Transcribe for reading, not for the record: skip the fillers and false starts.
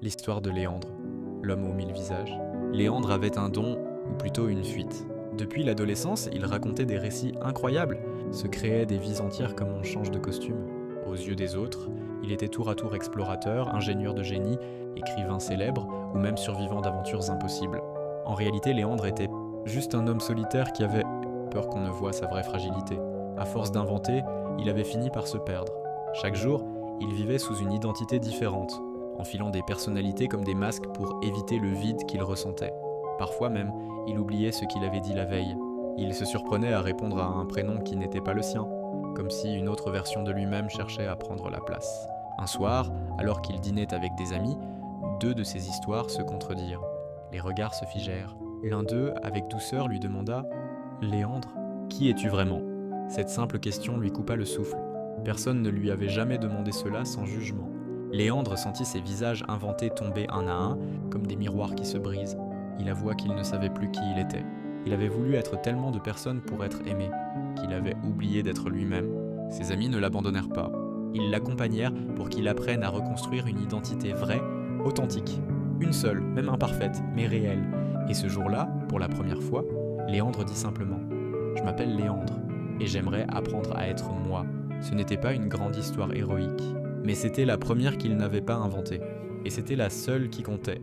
L'histoire de Léandre, l'homme aux 1000 visages. Léandre avait un don, ou plutôt une fuite. Depuis l'adolescence, il racontait des récits incroyables, se créait des vies entières comme on change de costume. Aux yeux des autres, il était tour à tour explorateur, ingénieur de génie, écrivain célèbre, ou même survivant d'aventures impossibles. En réalité, Léandre était juste un homme solitaire qui avait peur qu'on ne voie sa vraie fragilité. À force d'inventer, il avait fini par se perdre. Chaque jour, il vivait sous une identité différente, enfilant des personnalités comme des masques pour éviter le vide qu'il ressentait. Parfois même, il oubliait ce qu'il avait dit la veille. Il se surprenait à répondre à un prénom qui n'était pas le sien, comme si une autre version de lui-même cherchait à prendre la place. Un soir, alors qu'il dînait avec des amis, deux de ses histoires se contredirent. Les regards se figèrent. L'un d'eux, avec douceur, lui demanda « Léandre, qui es-tu vraiment ?» Cette simple question lui coupa le souffle. Personne ne lui avait jamais demandé cela sans jugement. Léandre sentit ses visages inventés tomber un à un, comme des miroirs qui se brisent. Il avoua qu'il ne savait plus qui il était. Il avait voulu être tellement de personnes pour être aimé, qu'il avait oublié d'être lui-même. Ses amis ne l'abandonnèrent pas. Ils l'accompagnèrent pour qu'il apprenne à reconstruire une identité vraie, authentique. Une seule, même imparfaite, mais réelle. Et ce jour-là, pour la première fois, Léandre dit simplement « Je m'appelle Léandre, et j'aimerais apprendre à être moi ». Ce n'était pas une grande histoire héroïque, mais c'était la première qu'il n'avait pas inventée. Et c'était la seule qui comptait.